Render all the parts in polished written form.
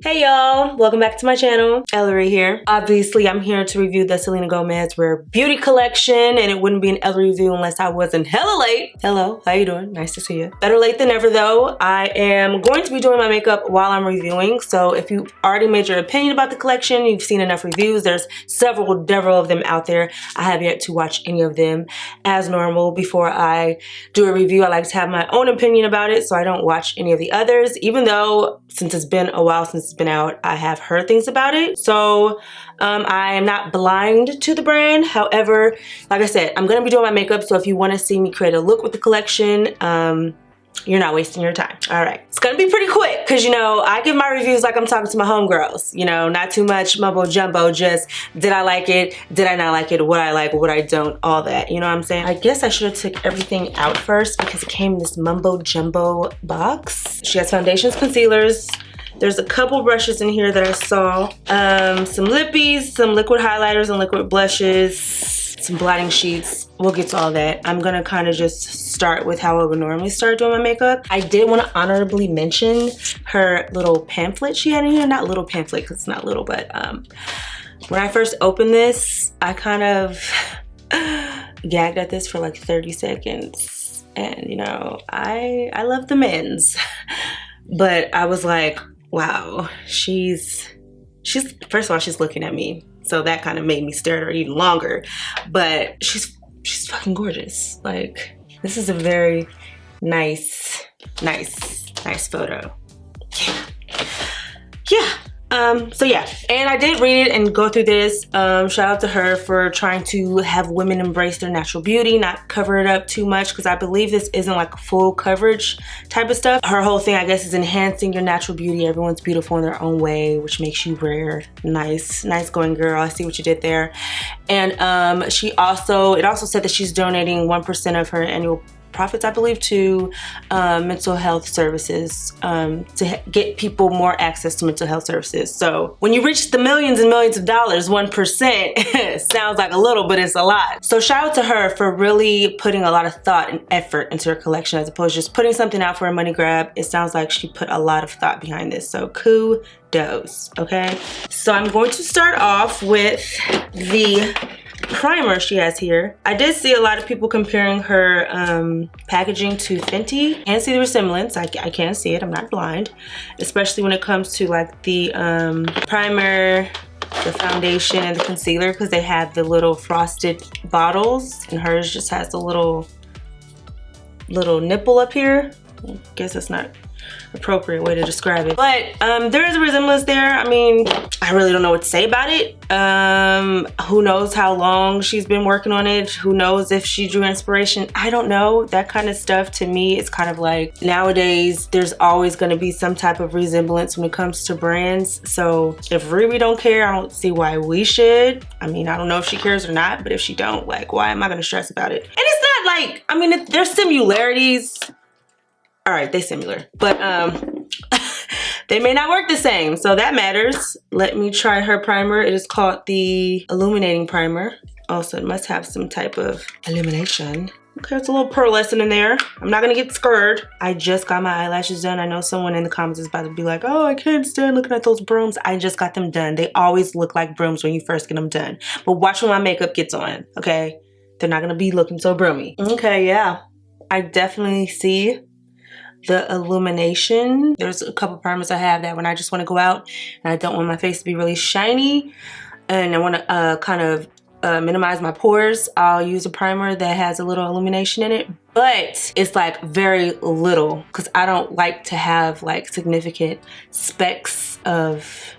Hey y'all, welcome back to my channel. Ellarie here. Obviously, I'm here to review the Selena Gomez Rare Beauty collection, and it wouldn't be an Ellarie review unless I wasn't hella late. Hello, how you doing? Nice to see you. Better late than never though. I am going to be doing my makeup while I'm reviewing, so if you already made your opinion about the collection, you've seen enough reviews, there's several of them out there. I have yet to watch any of them. As normal, before I do a review, I like to have my own opinion about it, so I don't watch any of the others, even though since it's been a while since it's been out, I have heard things about it. So I am not blind to the brand. However, like I said, I'm gonna be doing my makeup, so if you want to see me create a look with the collection, you're not wasting your time. All right, it's gonna be pretty quick because, you know, I give my reviews like I'm talking to my homegirls, you know, not too much mumbo jumbo, just did I like it, did I not like it, what I like, what I don't, all that, you know what I'm saying? I guess I should have took everything out first because it came in this mumbo jumbo box. She has foundations, concealers. There's a couple brushes in here that I saw. Some lippies, some liquid highlighters and liquid blushes, some blotting sheets. We'll get to all that. I'm gonna kind of just start with how I would normally start doing my makeup. I did want to honorably mention her little pamphlet she had in here. Not little pamphlet because it's not little, but when I first opened this, I kind of gagged at this for like 30 seconds. And you know, I love the men's. But I was like, wow, she's first of all, she's looking at me, so that kind of made me stare at her even longer. But she's fucking gorgeous. Like, this is a very nice photo. Yeah. So yeah, and I did read it and go through this. Shout out to her for trying to have women embrace their natural beauty, not cover it up too much, because I believe this isn't like full coverage type of stuff. Her whole thing, I guess, is enhancing your natural beauty. Everyone's beautiful in their own way, which makes you rare. Nice going, girl. I see what you did there. And it also said that she's donating 1% of her annual profits, I believe, to mental health services, to get people more access to mental health services. So when you reach the millions and millions of dollars, 1% sounds like a little, but it's a lot. So shout out to her for really putting a lot of thought and effort into her collection, as opposed to just putting something out for a money grab. It sounds like she put a lot of thought behind this. So kudos, okay? So I'm going to start off with the primer she has here. I did see a lot of people comparing her packaging to Fenty, and see the resemblance. I can see it, I'm not blind, especially when it comes to like the primer, the foundation, and the concealer, because they have the little frosted bottles and hers just has the little nipple up here. I guess that's not appropriate way to describe it, but there is a resemblance there. I mean, I really don't know what to say about it. Who knows how long she's been working on it? Who knows if she drew inspiration? I don't know. That kind of stuff to me is kind of like, nowadays there's always going to be some type of resemblance when it comes to brands. So if Riri don't care, I don't see why we should. I mean, I don't know if she cares or not, but if she don't, like, why am I going to stress about it? And it's not like, I mean, there's similarities. All right, they're similar, but they may not work the same, so that matters. Let me try her primer. It is called the Illuminating Primer. Also, it must have some type of illumination. Okay, it's a little pearlescent in there. I'm not gonna get scared. I just got my eyelashes done. I know someone in the comments is about to be like, oh, I can't stand looking at those brooms. I just got them done. They always look like brooms when you first get them done. But watch when my makeup gets on, okay? They're not gonna be looking so broomy. Okay, yeah. I definitely see the illumination. There's a couple primers I have that when I just want to go out and I don't want my face to be really shiny and I want to kind of minimize my pores, I'll use a primer that has a little illumination in it, but it's like very little because I don't like to have like significant specks of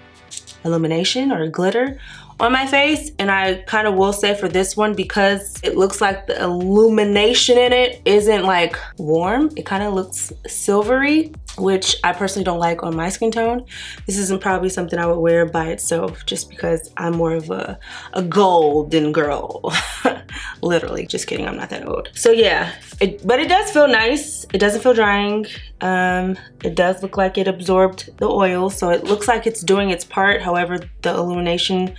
illumination or glitter on my face. And I kind of will say for this one, because it looks like the illumination in it isn't like warm, it kind of looks silvery, which I personally don't like on my skin tone. This isn't probably something I would wear by itself just because I'm more of a golden girl. Literally, just kidding, I'm not that old. So yeah, but it does feel nice. It doesn't feel drying. It does look like it absorbed the oil, so it looks like it's doing its part. However, the illumination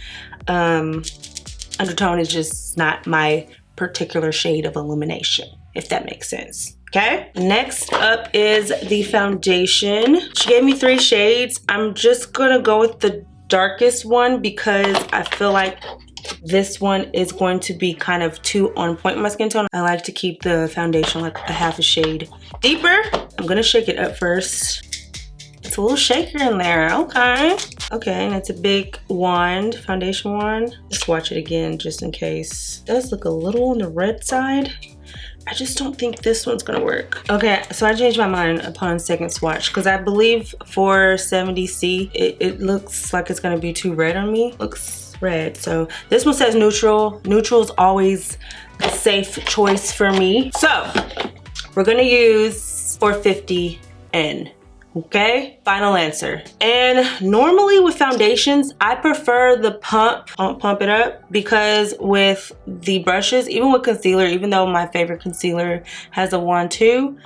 undertone is just not my particular shade of illumination, if that makes sense. Okay, next up is the foundation. She gave me 3 shades. I'm just gonna go with the darkest one because I feel like this one is going to be kind of too on point with my skin tone. I like to keep the foundation like a half a shade deeper. I'm gonna shake it up first. It's a little shaker in there, okay. Okay, and it's a big wand, foundation wand. Let's watch it again just in case. It does look a little on the red side. I just don't think this one's gonna work. Okay, so I changed my mind upon second swatch because I believe for 70C, it looks like it's gonna be too red on me. Looks red, so this one says neutral. Neutral is always a safe choice for me. So we're gonna use 450N. Okay, final answer. And normally with foundations, I prefer the pump it up, because with the brushes, even with concealer, even though my favorite concealer has a wand too,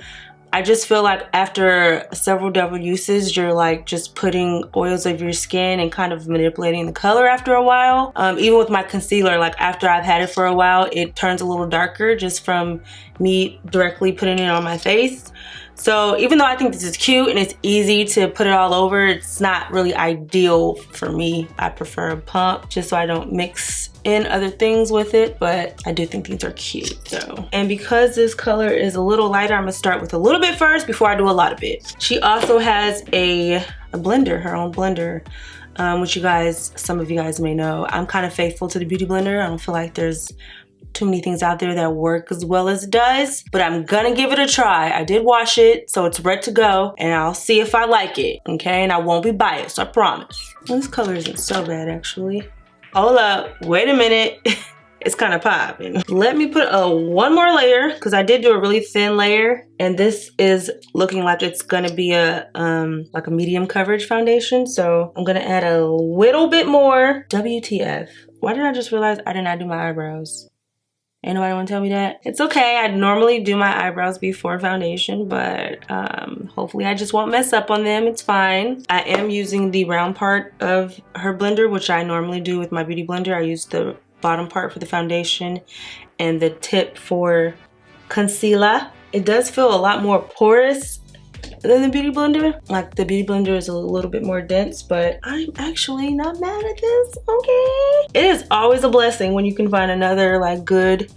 I just feel like after several double uses, you're like just putting oils over your skin and kind of manipulating the color after a while. Even with my concealer, like after I've had it for a while, it turns a little darker just from me directly putting it on my face. So even though I think this is cute and it's easy to put it all over, it's not really ideal for me. I prefer a pump just so I don't mix in other things with it, but I do think these are cute. So, and because this color is a little lighter, I'm gonna start with a little bit first before I do a lot of it. She also has a blender, her own blender, which some of you guys may know. I'm kind of faithful to the Beauty Blender. I don't feel like there's too many things out there that work as well as it does, but I'm gonna give it a try. I did wash it, so it's ready to go, and I'll see if I like it, okay? And I won't be biased, I promise. Well, this color isn't so bad, actually. Hold up, wait a minute. It's kind of popping. Let me put one more layer, because I did do a really thin layer, and this is looking like it's gonna be a like a medium coverage foundation, so I'm gonna add a little bit more. WTF. Why did I just realize I did not do my eyebrows? Ain't nobody wanna tell me that? It's okay, I normally do my eyebrows before foundation, but hopefully I just won't mess up on them, it's fine. I am using the round part of her blender, which I normally do with my Beauty Blender. I use the bottom part for the foundation and the tip for concealer. It does feel a lot more porous than the Beauty Blender. Like the Beauty Blender is a little bit more dense, but I'm actually not mad at this, okay? It is always a blessing when you can find another like good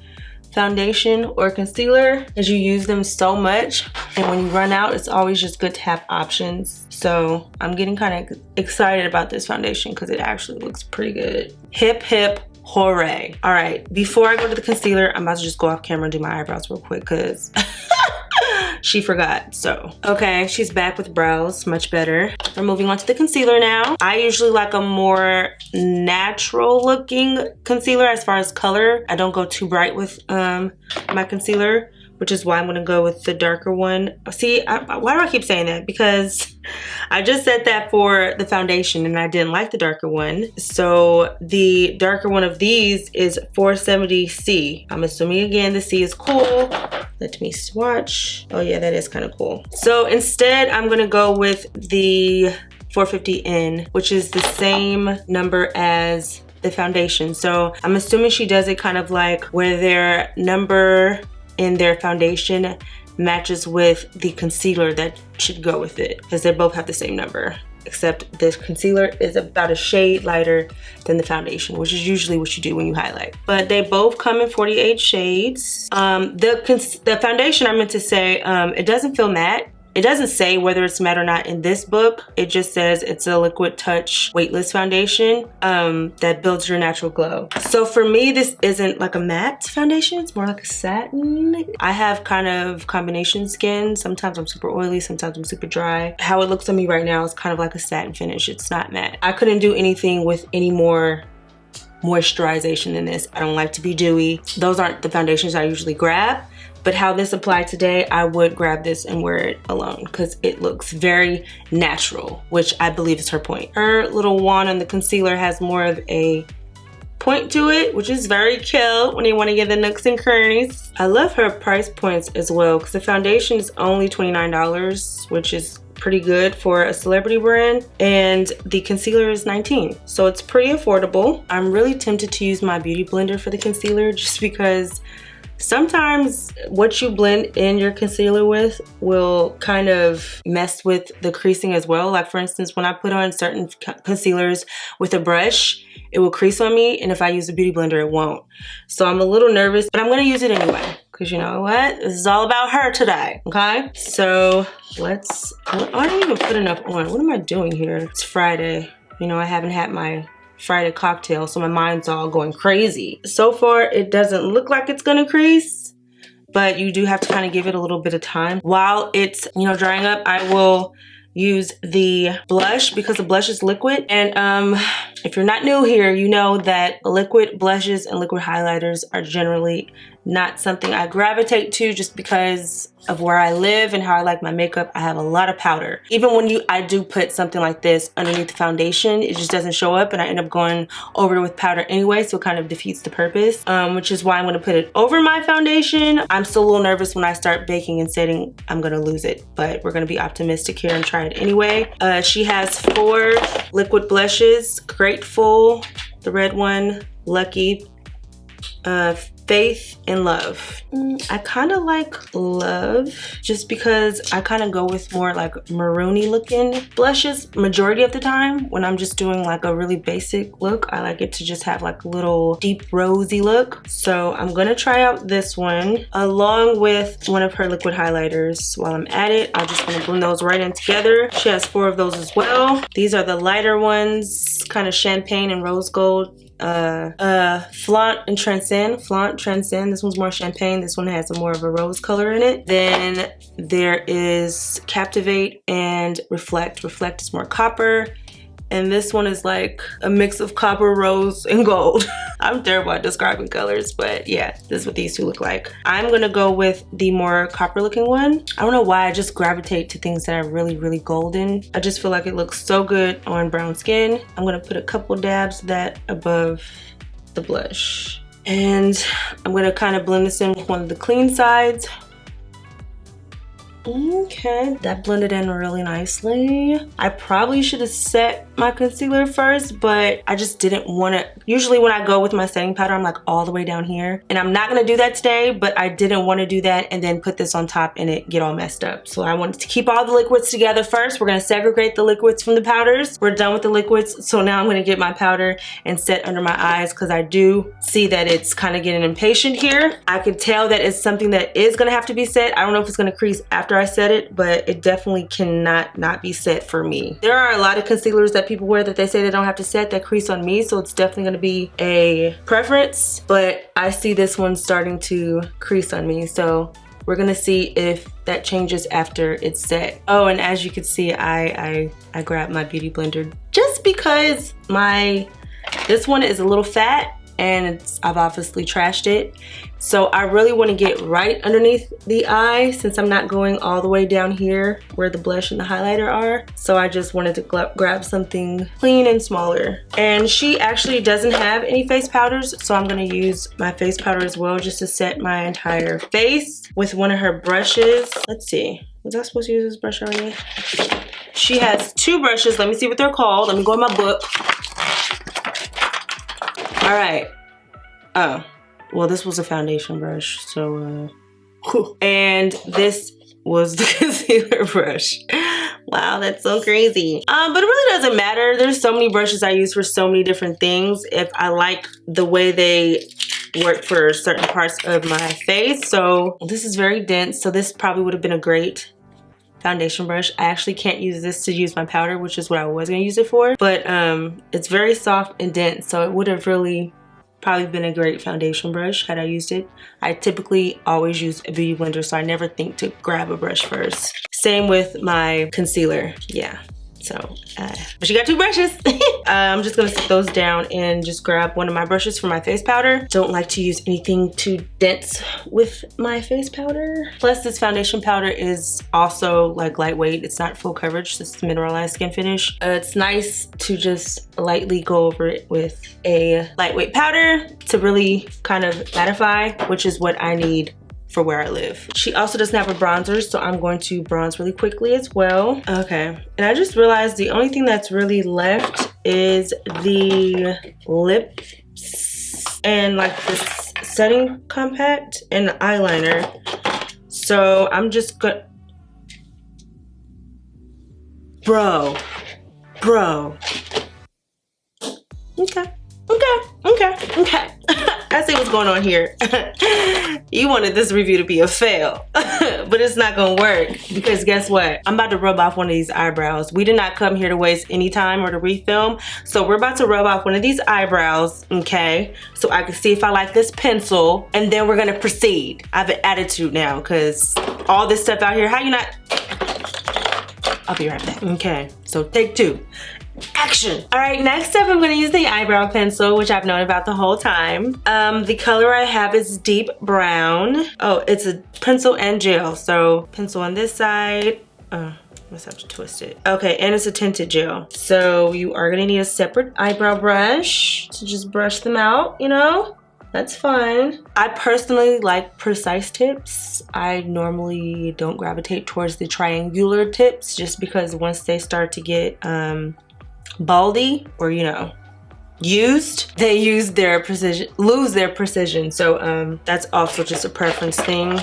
foundation or concealer, as you use them so much, and when you run out, it's always just good to have options. So I'm getting kind of excited about this foundation because it actually looks pretty good. Hip hip hooray. All right, before I go to the concealer, I'm about to just go off camera and do my eyebrows real quick because she forgot. So okay, she's back with brows, much better. We're moving on to the concealer now. I usually like a more natural looking concealer as far as color. I don't go too bright with my concealer, which is why I'm gonna go with the darker one. See, why do I keep saying that? Because I just said that for the foundation and I didn't like the darker one. So the darker one of these is 470C. I'm assuming again the C is cool. Let me swatch. Oh yeah, that is kind of cool. So instead, I'm gonna go with the 450N, which is the same number as the foundation. So I'm assuming she does it kind of like where their number in their foundation matches with the concealer that should go with it, because they both have the same number, except this concealer is about a shade lighter than the foundation, which is usually what you do when you highlight. But they both come in 48 shades. The foundation, I meant to say, it doesn't feel matte. It doesn't say whether it's matte or not in this book. It just says it's a liquid touch weightless foundation that builds your natural glow. So for me, this isn't like a matte foundation. It's more like a satin. I have kind of combination skin. Sometimes I'm super oily, sometimes I'm super dry. How it looks on me right now is kind of like a satin finish. It's not matte. I couldn't do anything with any more moisturization than this. I don't like to be dewy. Those aren't the foundations I usually grab. But how this applied today, I would grab this and wear it alone because it looks very natural, which I believe is her point. Her little wand on the concealer has more of a point to it, which is very cute when you want to get the nooks and crannies. I love her price points as well because the foundation is only $29, which is pretty good for a celebrity brand, and the concealer is $19, so it's pretty affordable. I'm really tempted to use my Beauty Blender for the concealer just because sometimes what you blend in your concealer with will kind of mess with the creasing as well. Like for instance, when I put on certain concealers with a brush, it will crease on me, and if I use a beauty blender, it won't. So I'm a little nervous, but I'm gonna use it anyway, because you know what? This is all about her today, okay? So let's, I didn't even put enough on. What am I doing here? It's Friday. You know, I haven't had my Friday cocktail, so my mind's all going crazy. So far, it doesn't look like it's gonna crease, but you do have to kind of give it a little bit of time. While it's, you know, drying up, I will use the blush because the blush is liquid. And if you're not new here, you know that liquid blushes and liquid highlighters are generally not something I gravitate to just because of where I live and how I like my makeup. I have a lot of powder. Even when I do put something like this underneath the foundation, it just doesn't show up, and I end up going over it with powder anyway, so it kind of defeats the purpose, which is why I'm gonna put it over my foundation. I'm still a little nervous when I start baking and setting, I'm gonna lose it, but we're gonna be optimistic here and try it anyway. She has 4 liquid blushes: Grateful, the red one, Lucky, Faith, and Love. I kind of like Love just because I kind of go with more like maroony looking blushes majority of the time. When I'm just doing like a really basic look, I like it to just have like a little deep rosy look. So I'm gonna try out this one along with one of her liquid highlighters. While I'm at it, I'm just gonna blend those right in together. She has 4 of those as well. These are the lighter ones, kind of champagne and rose gold. Flaunt and Transcend. Flaunt, Transcend. This one's more champagne. This one has more of a rose color in it. Then there is Captivate and Reflect. Reflect is more copper. And this one is like a mix of copper, rose, and gold. I'm terrible at describing colors, but yeah, this is what these two look like. I'm gonna go with the more copper looking one. I don't know why, I just gravitate to things that are really, really golden. I just feel like it looks so good on brown skin. I'm gonna put a couple dabs of that above the blush. And I'm gonna kind of blend this in with one of the clean sides. Okay, that blended in really nicely. I probably should have set my concealer first, but I just didn't want to. Usually when I go with my setting powder, I'm like all the way down here, and I'm not gonna do that today, but I didn't want to do that and then put this on top and it get all messed up. So I wanted to keep all the liquids together first. We're gonna segregate the liquids from the powders. We're done with the liquids, so now I'm gonna get my powder and set under my eyes, because I do see that it's kind of getting impatient here. I can tell that it's something that is gonna have to be set. I don't know if it's gonna crease after I set it, but it definitely cannot not be set for me. There are a lot of concealers that people wear that they say they don't have to set that crease on me, so it's definitely going to be a preference, but I see this one starting to crease on me, so we're gonna see if that changes after it's set. Oh, and as you can see, I grabbed my beauty blender just because this one is a little fat and I've obviously trashed it. So I really want to get right underneath the eye since I'm not going all the way down here where the blush and the highlighter are. So I just wanted to grab something clean and smaller. And she actually doesn't have any face powders, so I'm gonna use my face powder as well just to set my entire face with one of her brushes. Let's see, was I supposed to use this brush already? She has 2 brushes. Let me see what they're called. Let me go in my book. All right. Oh, well, this was a foundation brush, so and this was the concealer brush. Wow, that's so crazy. But it really doesn't matter. There's so many brushes I use for so many different things if I like the way they work for certain parts of my face. So this is very dense, so this probably would have been a great foundation brush. I actually can't use this to use my powder, which is what I was gonna use it for, but it's very soft and dense, so it would have really probably been a great foundation brush had I used it. I typically always use a beauty blender, so I never think to grab a brush first. Same with my concealer, yeah. So, but she got 2 brushes. I'm just gonna set those down and just grab one of my brushes for my face powder. Don't like to use anything too dense with my face powder. Plus this foundation powder is also like lightweight. It's not full coverage, this is mineralized skin finish. It's nice to just lightly go over it with a lightweight powder to really kind of mattify, which is what I need for where I live. She also doesn't have a bronzer, so I'm going to bronze really quickly as well. Okay, and I just realized the only thing that's really left is the lips and like this setting compact and eyeliner. So I'm just gonna, bro. Okay. I see what's going on here. You wanted this review to be a fail, but it's not gonna work because guess what? I'm about to rub off one of these eyebrows. We did not come here to waste any time or to refilm. So we're about to rub off one of these eyebrows, okay? So I can see if I like this pencil, and then we're gonna proceed. I have an attitude now because all this stuff out here, how you not? I'll be right back. Okay, so take 2. Action. All right, next up I'm gonna use the eyebrow pencil, which I've known about the whole time. The color I have is deep brown. Oh, it's a pencil and gel. So pencil on this side. Must have to twist it. Okay, and it's a tinted gel. So you are gonna need a separate eyebrow brush to just brush them out, you know? That's fine. I personally like precise tips. I normally don't gravitate towards the triangular tips just because once they start to get baldy or, you know, used, they lose their precision. So that's also just a preference thing.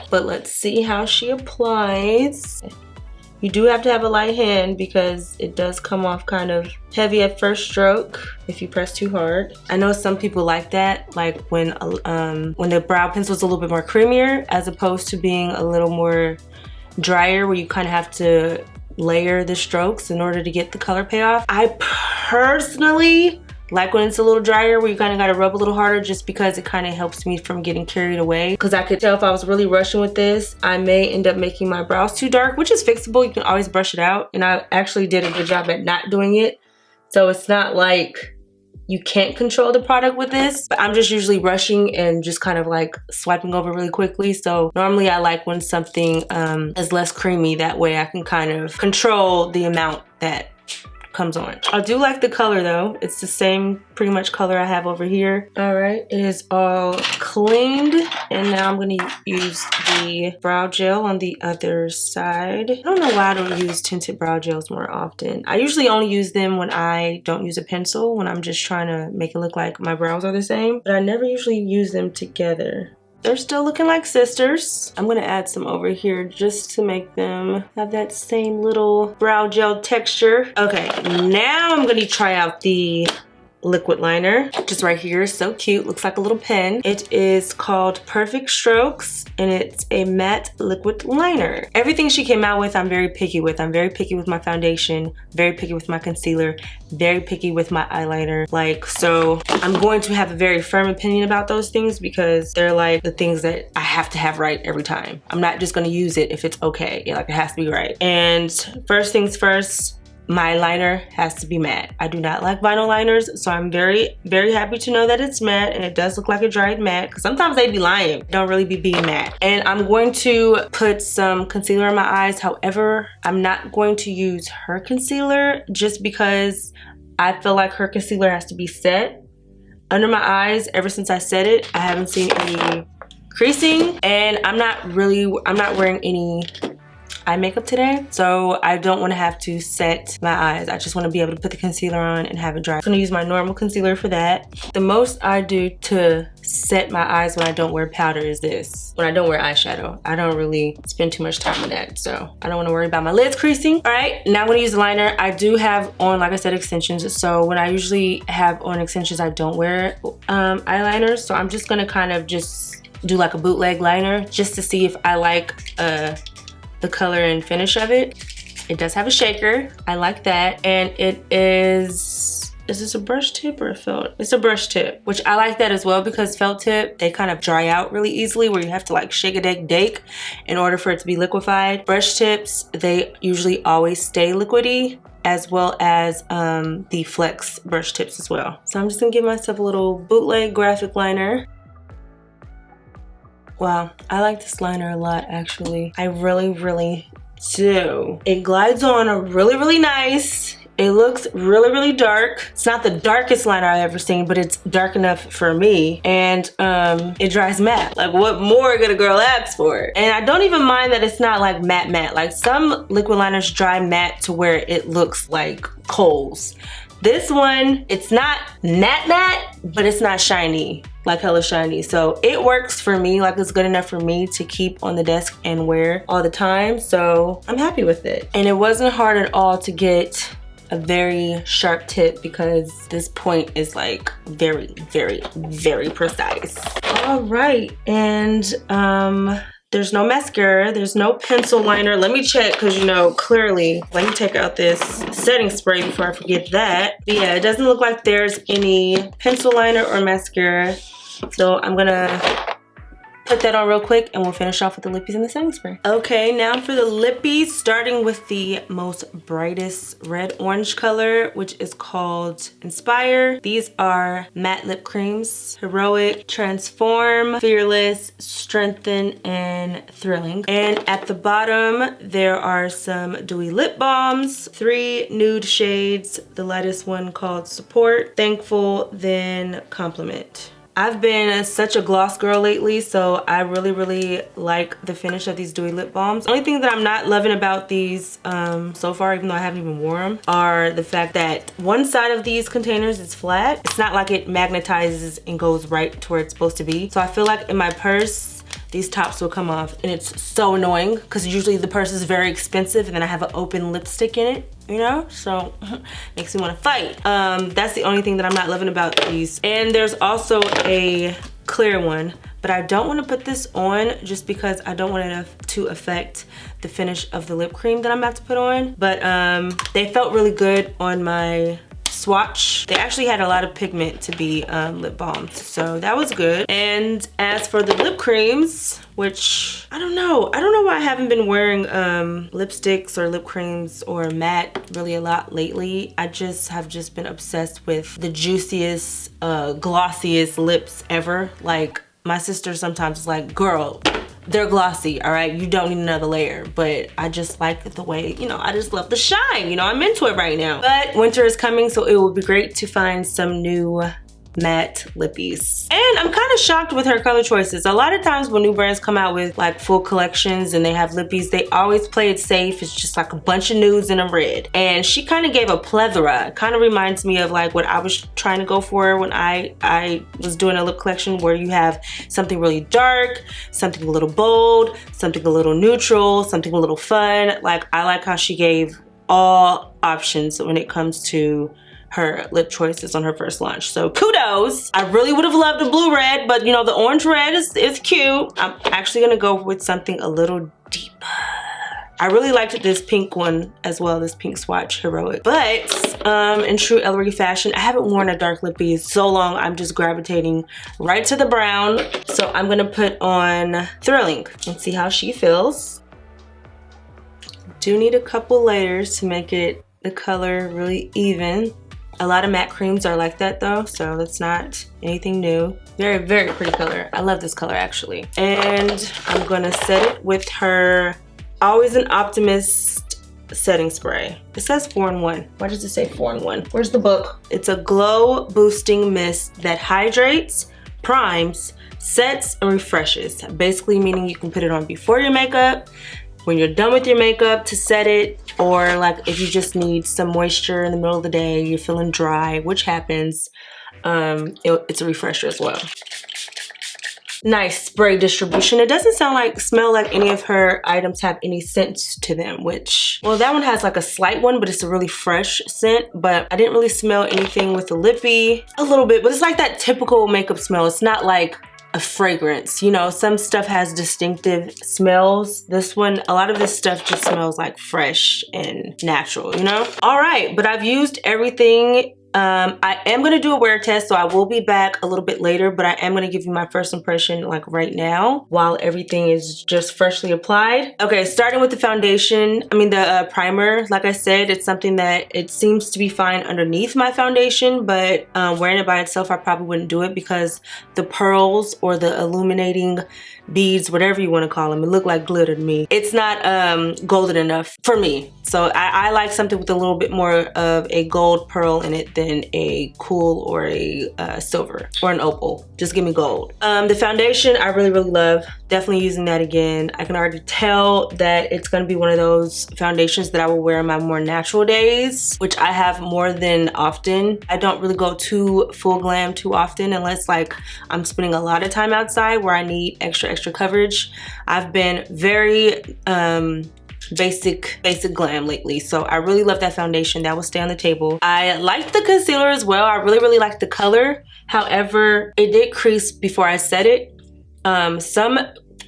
But let's see how she applies. You do have to have a light hand because it does come off kind of heavy at first stroke if you press too hard. I know some people like that, like when the brow pencil is a little bit more creamier as opposed to being a little more drier where you kind of have to layer the strokes in order to get the color payoff. I personally like when it's a little drier where you kind of got to rub a little harder just because it kind of helps me from getting carried away. Because I could tell if I was really rushing with this, I may end up making my brows too dark, which is fixable. You can always brush it out. And I actually did a good job at not doing it. So it's not like you can't control the product with this, but I'm just usually rushing and just kind of like swiping over really quickly. So normally I like when something is less creamy. That way I can kind of control the amount that comes on. I do like the color though. It's the same pretty much color I have over here. All right, it is all cleaned. And now I'm gonna use the brow gel on the other side. I don't know why I don't use tinted brow gels more often. I usually only use them when I don't use a pencil, when I'm just trying to make it look like my brows are the same, but I never usually use them together. They're still looking like sisters. I'm gonna add some over here just to make them have that same little brow gel texture. Okay, now I'm gonna try out the liquid liner, just right here. So cute, looks like a little pen. It is called Perfect Strokes and it's a matte liquid liner. Everything she came out with I'm very picky with. I'm very picky with my foundation, very picky with my concealer, very picky with my eyeliner. Like, so I'm going to have a very firm opinion about those things because they're like the things that I have to have right every time. I'm not just gonna use it if it's okay. Like, it has to be right. And first things first, my liner has to be matte. I do not like vinyl liners, so I'm very, very happy to know that it's matte and it does look like a dried matte because sometimes they be lying. Don't really be being matte. And I'm going to put some concealer in my eyes. However, I'm not going to use her concealer just because I feel like her concealer has to be set under my eyes. Ever since I set it, I haven't seen any creasing and I'm not wearing any eye makeup today, so I don't want to have to set my eyes. I just want to be able to put the concealer on and have it dry. I'm gonna use my normal concealer for that. The most I do to set my eyes when I don't wear powder is this. When I don't wear eyeshadow, I don't really spend too much time with that, so I don't want to worry about my lids creasing. All right, now I'm gonna use the liner. I do have on, like I said, extensions, so when I usually have on extensions, I don't wear eyeliner, so I'm just gonna kind of just do like a bootleg liner just to see if I like the color and finish of it. It does have a shaker. I like that. And it is this a brush tip or a felt? It's a brush tip, which I like that as well because felt tip, they kind of dry out really easily where you have to like shake a dake in order for it to be liquefied. Brush tips, they usually always stay liquidy, as well as the flex brush tips as well. So I'm just gonna give myself a little bootleg graphic liner. Wow, I like this liner a lot actually. I really, really do. It glides on a really nice. It looks really dark. It's not the darkest liner I've ever seen, but it's dark enough for me. And it dries matte. Like, what more could a girl ask for? And I don't even mind that it's not like matte. Like some liquid liners dry matte to where it looks like coals. This one, it's not matte, but it's not shiny, like hella shiny. So it works for me, like it's good enough for me to keep on the desk and wear all the time. So I'm happy with it. And it wasn't hard at all to get a very sharp tip because this point is like very, very, very precise. All right, and there's no mascara, there's no pencil liner. Let me check, because you know, clearly, let me take out this setting spray before I forget that. But yeah, it doesn't look like there's any pencil liner or mascara. So I'm gonna put that on real quick and we'll finish off with the lippies and the setting spray. Okay, now for the lippies, starting with the most brightest red orange color, which is called Inspire. These are matte lip creams: Heroic, Transform, Fearless, Strengthen, and Thrilling. And at the bottom, there are some dewy lip balms, 3 nude shades, the lightest one called Support, Thankful, then Compliment. I've been such a gloss girl lately, so I really, really like the finish of these dewy lip balms. The only thing that I'm not loving about these so far, even though I haven't even worn them, are the fact that one side of these containers is flat. It's not like it magnetizes and goes right to where it's supposed to be. So I feel like in my purse, these tops will come off, and it's so annoying because usually the purse is very expensive and then I have an open lipstick in it, you know? So makes me want to fight. That's the only thing that I'm not loving about these. And there's also a clear one, but I don't want to put this on just because I don't want it to affect the finish of the lip cream that I'm about to put on. But they felt really good on my swatch. They actually had a lot of pigment to be lip balms, so that was good. And as for the lip creams, which I don't know why I haven't been wearing lipsticks or lip creams or matte really a lot lately. I have just been obsessed with the juiciest, glossiest lips ever. Like, my sister sometimes is like, girl, they're glossy, all right? You don't need another layer. But I just like the way, you know, I just love the shine. You know, I'm into it right now. But winter is coming, so it would be great to find some new matte lippies. And I'm kind of shocked with her color choices. A lot of times when new brands come out with like full collections and they have lippies, they always play it safe. It's just like a bunch of nudes and a red. And she kind of gave a plethora. It kind of reminds me of like what I was trying to go for when I was doing a lip collection, where you have something really dark, something a little bold, something a little neutral, something a little fun. Like, I like how she gave all options when it comes to her lip choices on her first launch. So kudos. I really would have loved a blue red, but you know, the orange red is cute. I'm actually gonna go with something a little deeper. I really liked this pink one as well, this pink swatch, Heroic. But in true Ellarie fashion, I haven't worn a dark lippy in so long, I'm just gravitating right to the brown. So I'm gonna put on Thrilling and see how she feels. Do need a couple layers to make it the color really even. A lot of matte creams are like that though, so that's not anything new. Very, very pretty color. I love this color actually. And I'm gonna set it with her Always an Optimist setting spray. It says 4-in-1. Why does it say 4-in-1? Where's the book? It's a glow boosting mist that hydrates, primes, sets, and refreshes. Basically meaning you can put it on before your makeup, when you're done with your makeup to set it, or like if you just need some moisture in the middle of the day, you're feeling dry, which happens, it's a refresher as well. Nice spray distribution. It doesn't smell like any of her items have any scent to them, which, well, that one has like a slight one, but it's a really fresh scent. But I didn't really smell anything with the lippy. A little bit, but it's like that typical makeup smell. It's not like a fragrance, you know. Some stuff has distinctive smells. This one, a lot of this stuff just smells like fresh and natural, you know. All right, but I've used everything. I am gonna do a wear test, so I will be back a little bit later, but I am gonna give you my first impression like right now while everything is just freshly applied. Okay, starting with the foundation, the primer. Like I said, it's something that it seems to be fine underneath my foundation, but wearing it by itself, I probably wouldn't do it because the pearls or the illuminating beads, whatever you want to call them, it look like glitter to me. It's not golden enough for me. So I like something with a little bit more of a gold pearl in it than than a cool or a silver or an opal. Just give me gold. The foundation I really love. Definitely using that again. I can already tell that it's going to be one of those foundations that I will wear on my more natural days, which I have more than often. I don't really go too full glam too often unless like I'm spending a lot of time outside where I need extra coverage. I've been very basic glam lately, so I really love that foundation. That will stay on the table. I like the concealer as well. I really like the color. However, it did crease before I set it. Some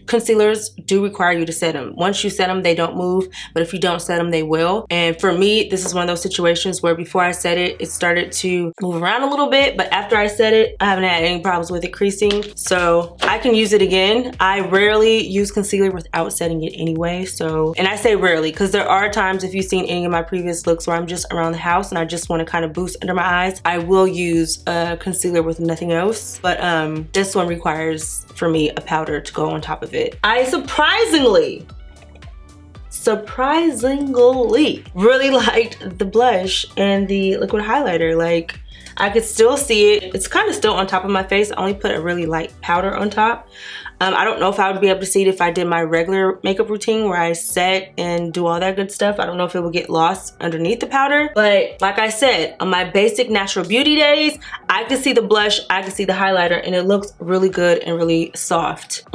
concealers do require you to set them. Once you set them, they don't move, but if you don't set them, they will. And for me, this is one of those situations where before I set it, it started to move around a little bit, but after I set it, I haven't had any problems with it creasing, so I can use it again. I rarely use concealer without setting it anyway, so, and I say rarely because there are times, if you've seen any of my previous looks where I'm just around the house and I just want to kind of boost under my eyes, I will use a concealer with nothing else, but this one requires for me a powder to go on top of it. I surprisingly really liked the blush and the liquid highlighter. Like, I could still see it. It's kind of still on top of my face. I only put a really light powder on top. I don't know if I would be able to see it if I did my regular makeup routine where I set and do all that good stuff. I don't know if it would get lost underneath the powder. But like I said, on my basic natural beauty days, I could see the blush, I could see the highlighter, and it looks really good and really soft.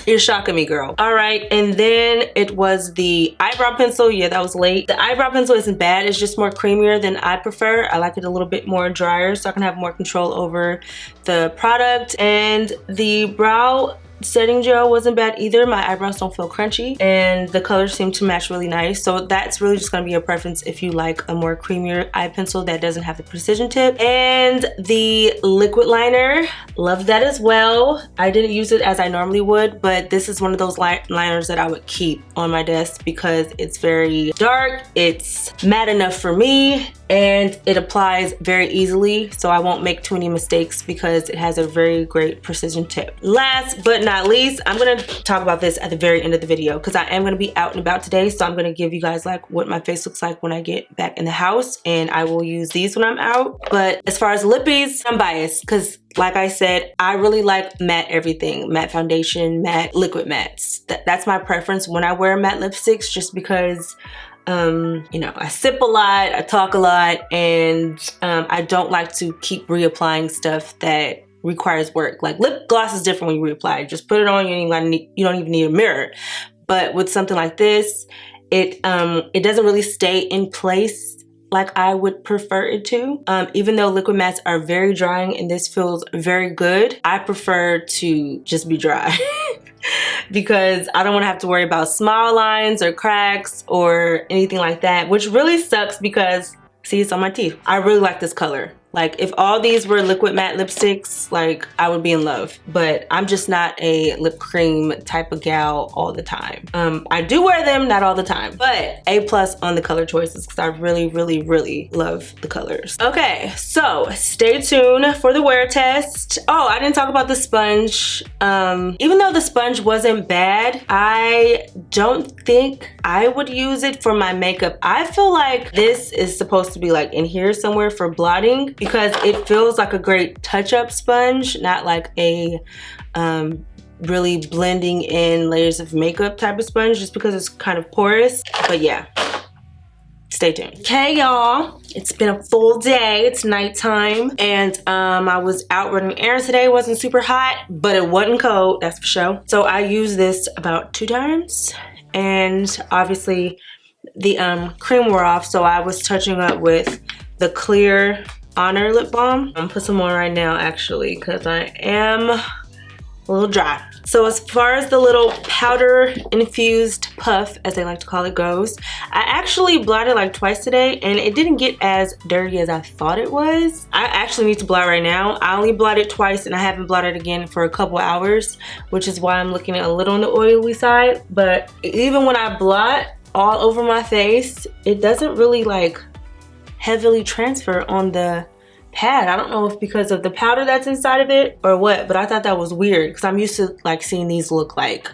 You're shocking me, girl. All right, and then it was the eyebrow pencil. Yeah, that was late. The eyebrow pencil isn't bad. It's just more creamier than I prefer. I like it a little bit more drier so I can have more control over the product. And the brow setting gel wasn't bad either. My eyebrows don't feel crunchy and the colors seem to match really nice. So that's really just gonna be a preference if you like a more creamier eye pencil that doesn't have the precision tip. And the liquid liner, love that as well. I didn't use it as I normally would, but this is one of those liners that I would keep on my desk because it's very dark, it's matte enough for me, and it applies very easily, so I won't make too many mistakes because it has a very great precision tip. Last but not least, I'm gonna talk about this at the very end of the video because I am gonna be out and about today, so I'm gonna give you guys like what my face looks like when I get back in the house, and I will use these when I'm out. But as far as lippies, I'm biased because like I said, I really like matte everything. Matte foundation, matte liquid mattes. That's my preference when I wear matte lipsticks, just because you know, I sip a lot, I talk a lot, and I don't like to keep reapplying stuff that requires work. Like lip gloss is different when you reapply. Just put it on, you don't even need a mirror. But with something like this, it doesn't really stay in place like I would prefer it to. Even though liquid mattes are very drying and this feels very good, I prefer to just be dry. Because I don't want to have to worry about smile lines or cracks or anything like that, which really sucks because, see, it's on my teeth. I really like this color. Like, if all these were liquid matte lipsticks, like, I would be in love. But I'm just not a lip cream type of gal all the time. I do wear them, not all the time. But A+ on the color choices because I really love the colors. Okay, so stay tuned for the wear test. Oh, I didn't talk about the sponge. Even though the sponge wasn't bad, I don't think I would use it for my makeup. I feel like this is supposed to be like in here somewhere for blotting, because it feels like a great touch-up sponge, not like a really blending in layers of makeup type of sponge, just because it's kind of porous. But yeah, stay tuned. Okay, y'all, it's been a full day. It's nighttime, and I was out running errands today. It wasn't super hot, but it wasn't cold, that's for sure. So I used this about 2 times, and obviously the cream wore off, so I was touching up with the clear Honor lip balm. I'm gonna put some on right now actually because I am a little dry. So as far as the little powder infused puff, as they like to call it, goes, I actually blotted like twice today and it didn't get as dirty as I thought it was. I actually need to blot right now. I only blotted twice and I haven't blotted again for a couple hours, which is why I'm looking a little on the oily side. But even when I blot all over my face, it doesn't really like heavily transfer on the pad. I don't know if because of the powder that's inside of it or what, but I thought that was weird because I'm used to like seeing these look like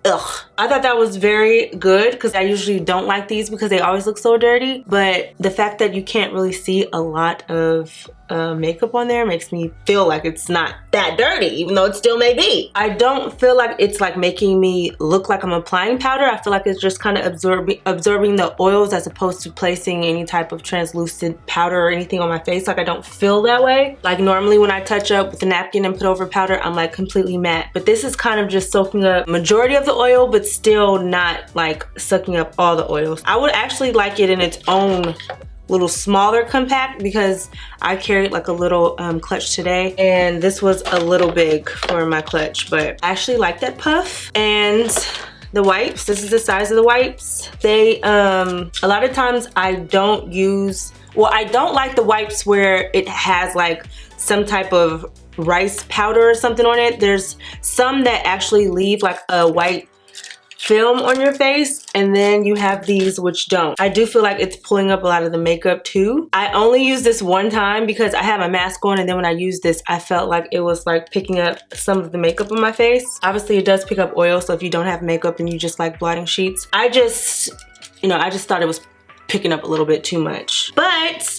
ugh. I thought that was very good because I usually don't like these because they always look so dirty. But the fact that you can't really see a lot of makeup on there makes me feel like it's not that dirty, even though it still may be. I don't feel like it's like making me look like I'm applying powder. I feel like it's just kind of absorbing the oils as opposed to placing any type of translucent powder or anything on my face. Like I don't feel that way. Like normally when I touch up with a napkin and put over powder, I'm like completely matte. But this is kind of just soaking up majority of the oil, but still not like sucking up all the oils. I would actually like it in its own little smaller compact because I carried like a little clutch today and this was a little big for my clutch, but I actually like that puff. And the wipes, this is the size of the wipes. They a lot of times I don't use, well, I don't like the wipes where it has like some type of rice powder or something on it. There's some that actually leave like a white film on your face, and then you have these which don't. I do feel like it's pulling up a lot of the makeup too. I only used this one time because I had my mask on, and then when I used this I felt like it was like picking up some of the makeup on my face. Obviously it does pick up oil, so if you don't have makeup and you just like blotting sheets, I just thought it was picking up a little bit too much. But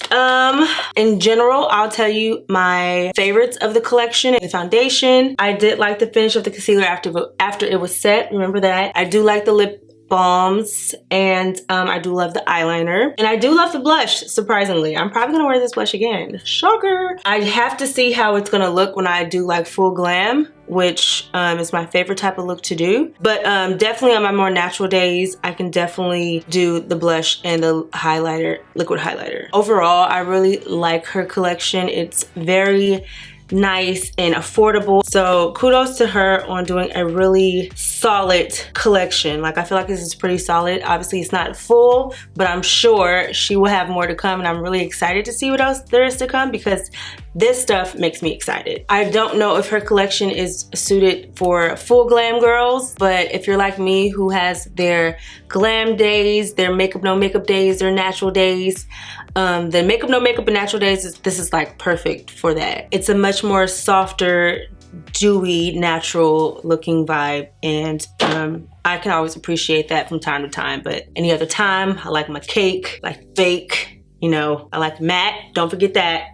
in general, I'll tell you my favorites of the collection. The foundation, I did like the finish of the concealer after it was set. Remember that. I do like the lip balms, and I do love the eyeliner, and I do love the blush. Surprisingly, I'm probably gonna wear this blush again. Shocker. I have to see how it's gonna look when I do like full glam, which is my favorite type of look to do. But definitely on my more natural days, I can definitely do the blush and the highlighter, liquid highlighter. Overall, I really like her collection. It's very nice and affordable, so kudos to her on doing a really solid collection. Like I feel like this is pretty solid. Obviously it's not full, but I'm sure she will have more to come, and I'm really excited to see what else there is to come because this stuff makes me excited. I don't know if her collection is suited for full glam girls, but if you're like me who has their glam days, their makeup no makeup days, their natural days, the makeup no makeup and natural days, this is like perfect for that. It's a much more softer, dewy, natural looking vibe, and I can always appreciate that from time to time. But any other time, I like my cake, like fake, you know, I like matte, don't forget that.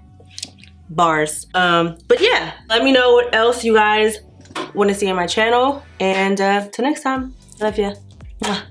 Bars. But yeah, let me know what else you guys want to see on my channel, and till next time, love ya. Mwah.